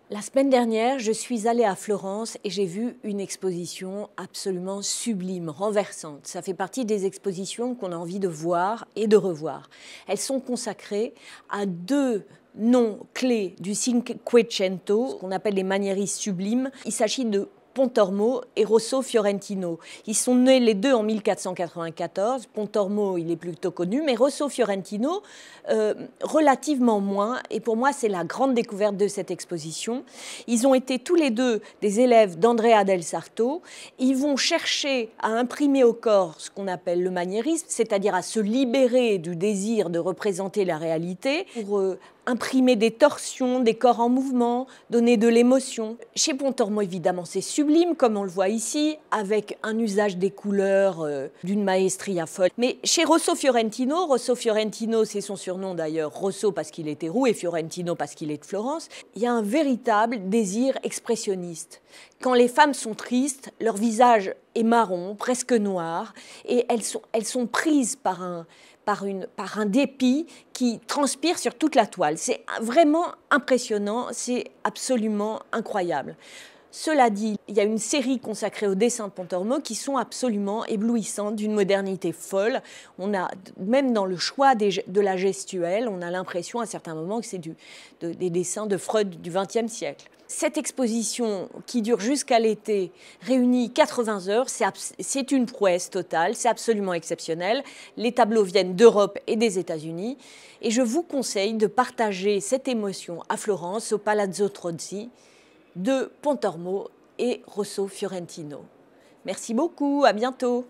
La semaine dernière, je suis allée à Florence et j'ai vu une exposition absolument sublime, renversante. Ça fait partie des expositions qu'on a envie de voir et de revoir. Elles sont consacrées à deux noms clés du Cinquecento, ce qu'on appelle les maniéristes sublimes. Il s'agit de Pontormo et Rosso Fiorentino. Ils sont nés les deux en 1494. Pontormo, il est plutôt connu, mais Rosso Fiorentino, relativement moins. Et pour moi, c'est la grande découverte de cette exposition. Ils ont été tous les deux des élèves d'Andrea del Sarto. Ils vont chercher à imprimer au corps ce qu'on appelle le maniérisme, c'est-à-dire à se libérer du désir de représenter la réalité pour imprimer des torsions, des corps en mouvement, donner de l'émotion. Chez Pontormo, évidemment, c'est sublime, comme on le voit ici, avec un usage des couleurs d'une maestria folle. Mais chez Rosso Fiorentino, c'est son surnom d'ailleurs, Rosso parce qu'il était roux et Fiorentino parce qu'il est de Florence, il y a un véritable désir expressionniste. Quand les femmes sont tristes, leur visage est marron, presque noir, et elles sont prises par un dépit qui transpire sur toute la toile. C'est vraiment impressionnant, c'est absolument incroyable. Cela dit, il y a une série consacrée au dessin de Pontormo qui sont absolument éblouissantes, d'une modernité folle. On a, même dans le choix de la gestuelle, on a l'impression à certains moments que c'est des dessins de Freud du XXe siècle. Cette exposition qui dure jusqu'à l'été réunit 80 heures, c'est une prouesse totale, c'est absolument exceptionnel. Les tableaux viennent d'Europe et des États-Unis et je vous conseille de partager cette émotion à Florence, au Palazzo Strozzi, de Pontormo et Rosso Fiorentino. Merci beaucoup, à bientôt.